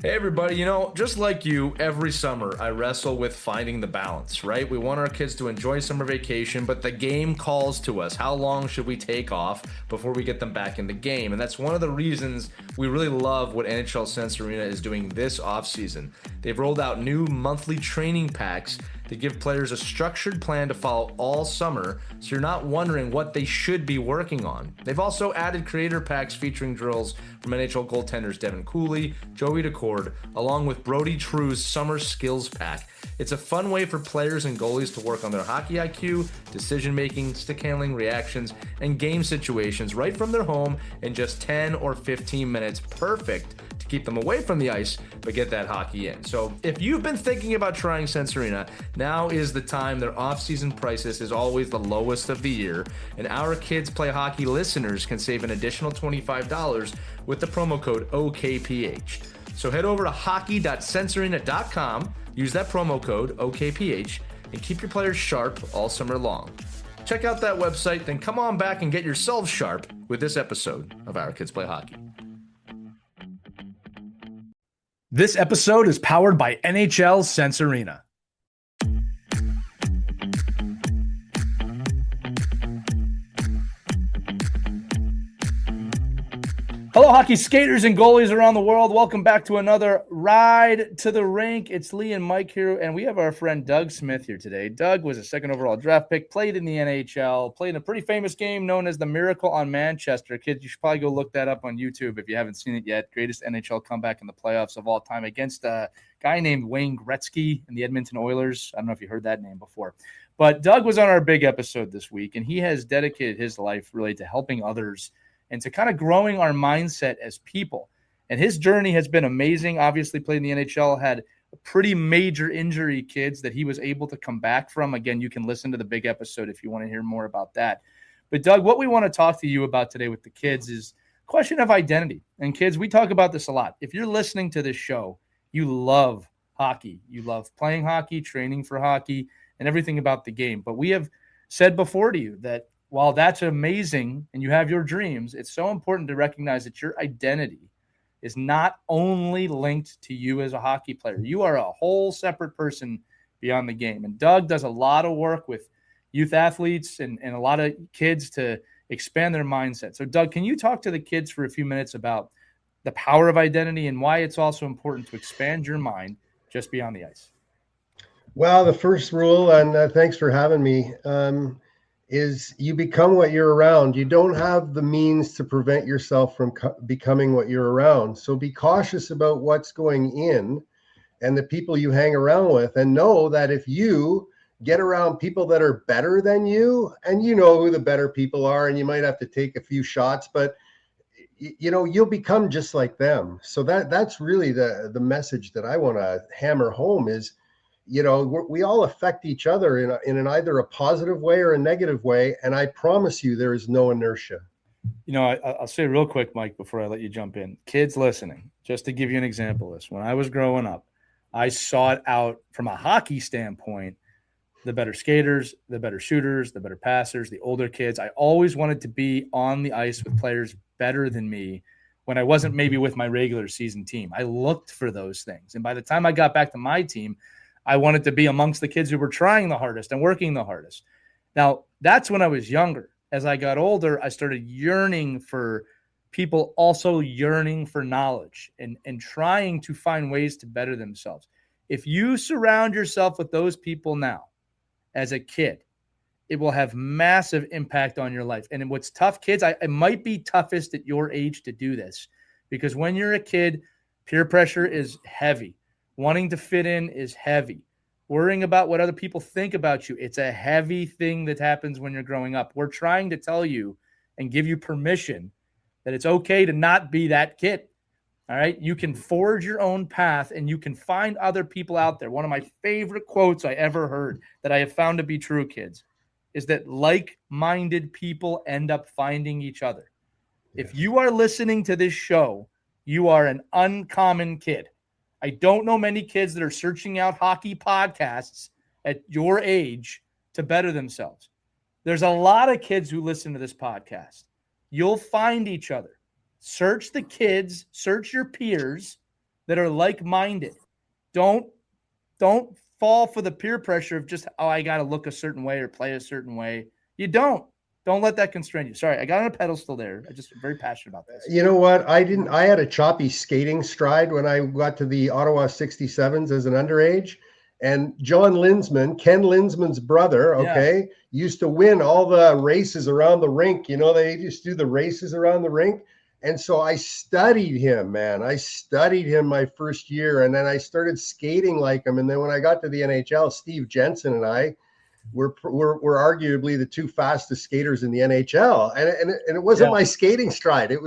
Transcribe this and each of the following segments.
Hey everybody, just like you, every summer I wrestle with finding the balance, right? We want our kids to enjoy summer vacation, but the game calls to us. How long should we take off before we get them back in the game? And that's one of the reasons we really love what NHL Sense Arena is doing this offseason. They've rolled out new monthly training packs to give players a structured plan to follow all summer so you're not wondering what they should be working on. They've also added creator packs featuring drills from NHL goaltenders Devin Cooley, Joey Decord, along with Brody True's Summer Skills Pack. It's a fun way for players and goalies to work on their hockey IQ, decision making, stick handling, reactions, and game situations right from their home in just 10 or 15 minutes. Perfect to keep them away from the ice, but get that hockey in. So if you've been thinking about trying Sense Arena, now is the time. Their off-season prices is always the lowest of the year, and Our Kids Play Hockey listeners can save an additional $25 with the promo code OKPH. So head over to hockey.sensearena.com, use that promo code OKPH, and keep your players sharp all summer long. Check out that website, then come on back and get yourselves sharp with this episode of Our Kids Play Hockey. This episode is powered by NHL Sense Arena. Hello, hockey skaters and goalies around the world. Welcome back to another Ride to the Rink. It's Lee and Mike here, and we have our friend Doug Smith here today. Doug was a second overall draft pick, played in the NHL, played in a pretty famous game known as the Miracle on Manchester. Kids, you should probably go look that up on YouTube if you haven't seen it yet. Greatest NHL comeback in the playoffs of all time against a guy named Wayne Gretzky and the Edmonton Oilers. I don't know if you heard that name before. But Doug was on our big episode this week, and he has dedicated his life really to helping others and to kind of growing our mindset as people. And his journey has been amazing. Obviously played in the NHL, had a pretty major injury, kids, that he was able to come back from. Again, you can listen to the big episode if you want to hear more about that. But Doug, what we want to talk to you about today with the kids is question of identity. And kids, we talk about this a lot. If you're listening to this show, you love hockey. You love playing hockey, training for hockey, and everything about the game. But we have said before to you that while that's amazing and you have your dreams, it's so important to recognize that your identity is not only linked to you as a hockey player. You are a whole separate person beyond the game. And Doug does a lot of work with youth athletes and a lot of kids to expand their mindset. So, Doug, can you talk to the kids for a few minutes about the power of identity and why it's also important to expand your mind just beyond the ice? Well, the first rule, and thanks for having me, is you become what you're around. You don't have the means to prevent yourself from becoming what you're around. So be cautious about what's going in and the people you hang around with, and know that if you get around people that are better than you, and you know who the better people are, and you might have to take a few shots, but you'll become just like them. So that's really the message that I want to hammer home is, we all affect each other in an either a positive way or a negative way. And I promise you, there is no inertia. I'll say real quick, Mike, before I let you jump in. Kids listening, just to give you an example of this. When I was growing up, I sought out, from a hockey standpoint, the better skaters, the better shooters, the better passers, the older kids. I always wanted to be on the ice with players better than me when I wasn't maybe with my regular season team. I looked for those things. And by the time I got back to my team, I wanted to be amongst the kids who were trying the hardest and working the hardest. Now, that's when I was younger. As I got older, I started yearning for people also yearning for knowledge and trying to find ways to better themselves. If you surround yourself with those people now, as a kid, it will have massive impact on your life. And what's tough, kids, it might be toughest at your age to do this, because when you're a kid, peer pressure is heavy. Wanting to fit in is heavy. Worrying about what other people think about you, it's a heavy thing that happens when you're growing up. We're trying to tell you and give you permission that it's okay to not be that kid. All right? You can forge your own path and you can find other people out there. One of my favorite quotes I ever heard that I have found to be true, kids, is that like-minded people end up finding each other. Yes. If you are listening to this show, you are an uncommon kid. I don't know many kids that are searching out hockey podcasts at your age to better themselves. There's a lot of kids who listen to this podcast. You'll find each other. Search the kids, search your peers, that are like-minded. Don't fall for the peer pressure of just, I got to look a certain way or play a certain way. You don't let that constrain you. Sorry, I got on a pedestal there. I'm just very passionate about this. You know what? I had a choppy skating stride when I got to the Ottawa 67s as an underage. And John Linsman, Ken Linsman's brother, used to win all the races around the rink. They just do the races around the rink. And so I studied him, man. I studied him my first year, and then I started skating like him. And then when I got to the NHL, Steve Jensen and I were arguably the two fastest skaters in the NHL, and it wasn't my skating stride.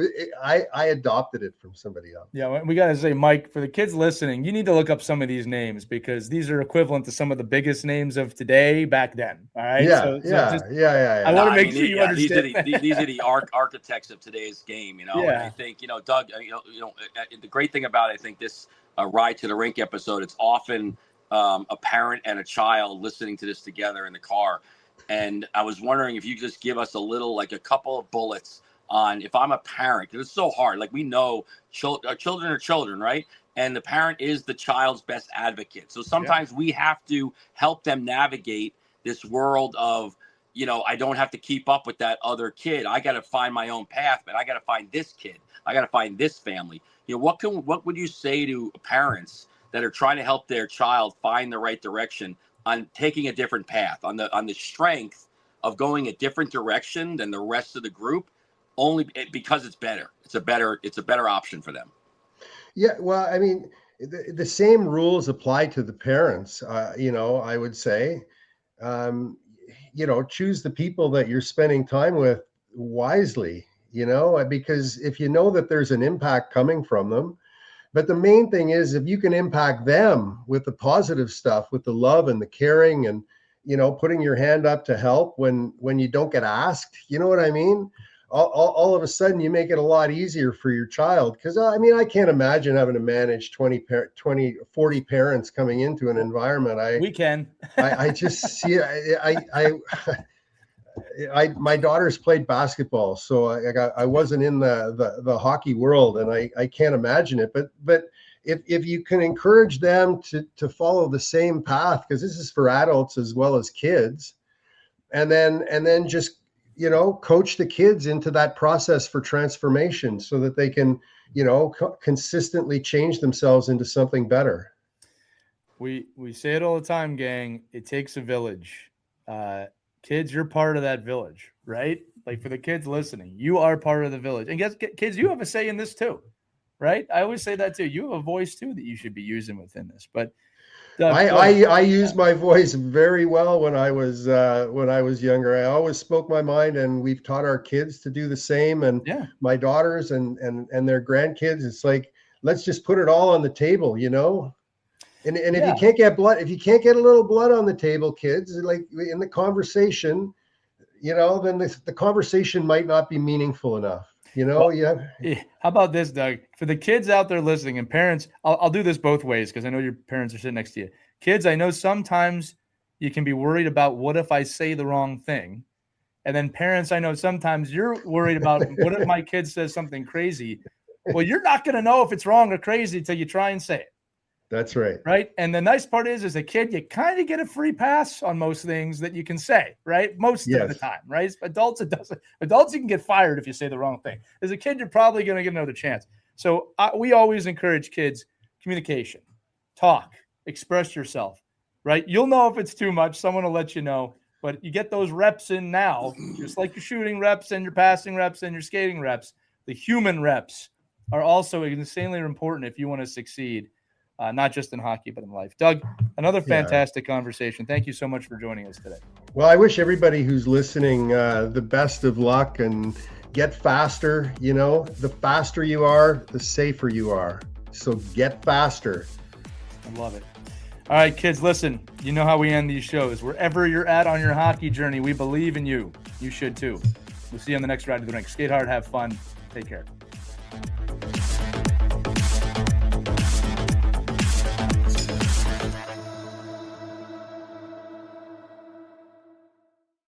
I adopted it from somebody else. Yeah, we got to say, Mike, for the kids listening, you need to look up some of these names because these are equivalent to some of the biggest names of today back then. All right. Yeah. I want to make sure you understand. These are the architects of today's game. Yeah. And I think Doug. The great thing about I think this Ride to the Rink episode, it's often a parent and a child listening to this together in the car. And I was wondering if you could just give us a couple of bullets on, if I'm a parent, because it's so hard. Like, we know children are children, right? And the parent is the child's best advocate. So sometimes we have to help them navigate this world of, I don't have to keep up with that other kid. I got to find my own path, but I got to find this kid. I got to find this family. What would you say to parents that are trying to help their child find the right direction on taking a different path, on the strength of going a different direction than the rest of the group, only because it's better. It's a better option for them. Yeah, well, I mean, the same rules apply to the parents. I would say, choose the people that you're spending time with wisely. Because if you know that there's an impact coming from them. But the main thing is, if you can impact them with the positive stuff, with the love and the caring and, putting your hand up to help when you don't get asked, you know what I mean? All of a sudden you make it a lot easier for your child. Because, I can't imagine having to manage 40 parents coming into an environment. We can. I just see my daughters played basketball, so I wasn't in the hockey world, and I can't imagine it. But if you can encourage them to follow the same path, because this is for adults as well as kids, and then just coach the kids into that process for transformation, so that they can consistently change themselves into something better. We say it all the time, gang. It takes a village. Kids, you're part of that village, right? Like, for the kids listening, you are part of the village. And guess, kids, you have a say in this too, right? I always say that too. You have a voice too that you should be using within this. But I used my voice very well when I was younger. I always spoke my mind, and we've taught our kids to do the same. And my daughters and their grandkids, it's like, let's just put it all on the table, And if you can't get blood, if you can't get a little blood on the table, kids, like in the conversation, then the conversation might not be meaningful enough. How about this, Doug? For the kids out there listening, and parents, I'll do this both ways because I know your parents are sitting next to you. Kids, I know sometimes you can be worried about, what if I say the wrong thing? And then parents, I know sometimes you're worried about, what if my kid says something crazy? Well, you're not going to know if it's wrong or crazy until you try and say it. That's right. Right. And the nice part is, as a kid, you kind of get a free pass on most things that you can say, right? Most of the time, right? Adults, you can get fired if you say the wrong thing. As a kid, you're probably going to get another chance. So we always encourage kids, communication, talk, express yourself, right? You'll know if it's too much. Someone will let you know. But you get those reps in now, just like your shooting reps and your passing reps and your skating reps. The human reps are also insanely important if you want to succeed. Not just in hockey, but in life. Doug, another fantastic conversation. Thank you so much for joining us today. Well, I wish everybody who's listening the best of luck, and get faster. The faster you are, the safer you are. So get faster. I love it. All right, kids, listen, you know how we end these shows. Wherever you're at on your hockey journey, we believe in you. You should too. We'll see you on the next Ride to the Rink. Skate hard, have fun. Take care.